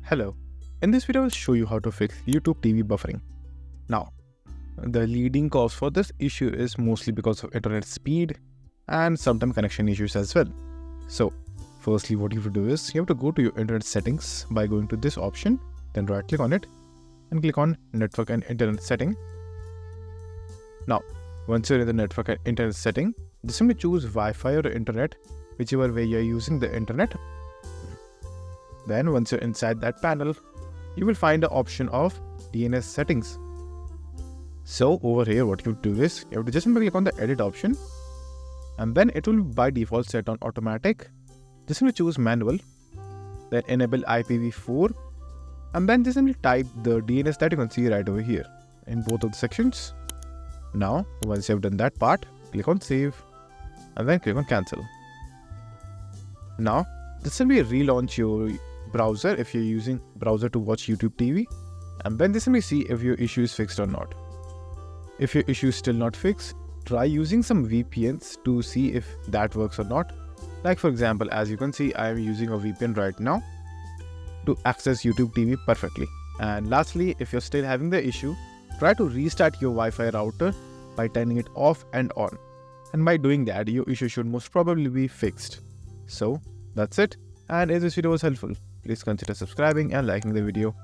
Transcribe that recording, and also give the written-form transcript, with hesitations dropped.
Hello, in this video I will show you how to fix YouTube TV buffering. Now, the leading cause for this issue is mostly because of internet speed and sometimes connection issues as well. So, firstly what you have to do is you have to go to your internet settings by going to this option, then right click on it and click on network and internet setting. Now, once you're in the network and internet setting, just simply choose Wi-Fi or internet, whichever way you're using the internet. Then once you're inside that panel, you will find the option of DNS settings. So over here what you do is, you have to just simply click on the edit option and then it will by default set on automatic. Just simply choose manual, then enable IPv4 and then just simply type the DNS that you can see right over here in both of the sections. Now once you have done that part, click on save and then click on cancel. Now just simply relaunch your browser if you're using browser to watch YouTube TV and then just simply see if your issue is fixed or not. If your issue is still not fixed, try using some VPNs to see if that works or not. Like for example, as you can see, I am using a VPN right now to access YouTube TV perfectly. And lastly, if you're still having the issue, try to restart your Wi-Fi router by turning it off and on. And by doing that, your issue should most probably be fixed. So that's it. And if this video was helpful, please consider subscribing and liking the video.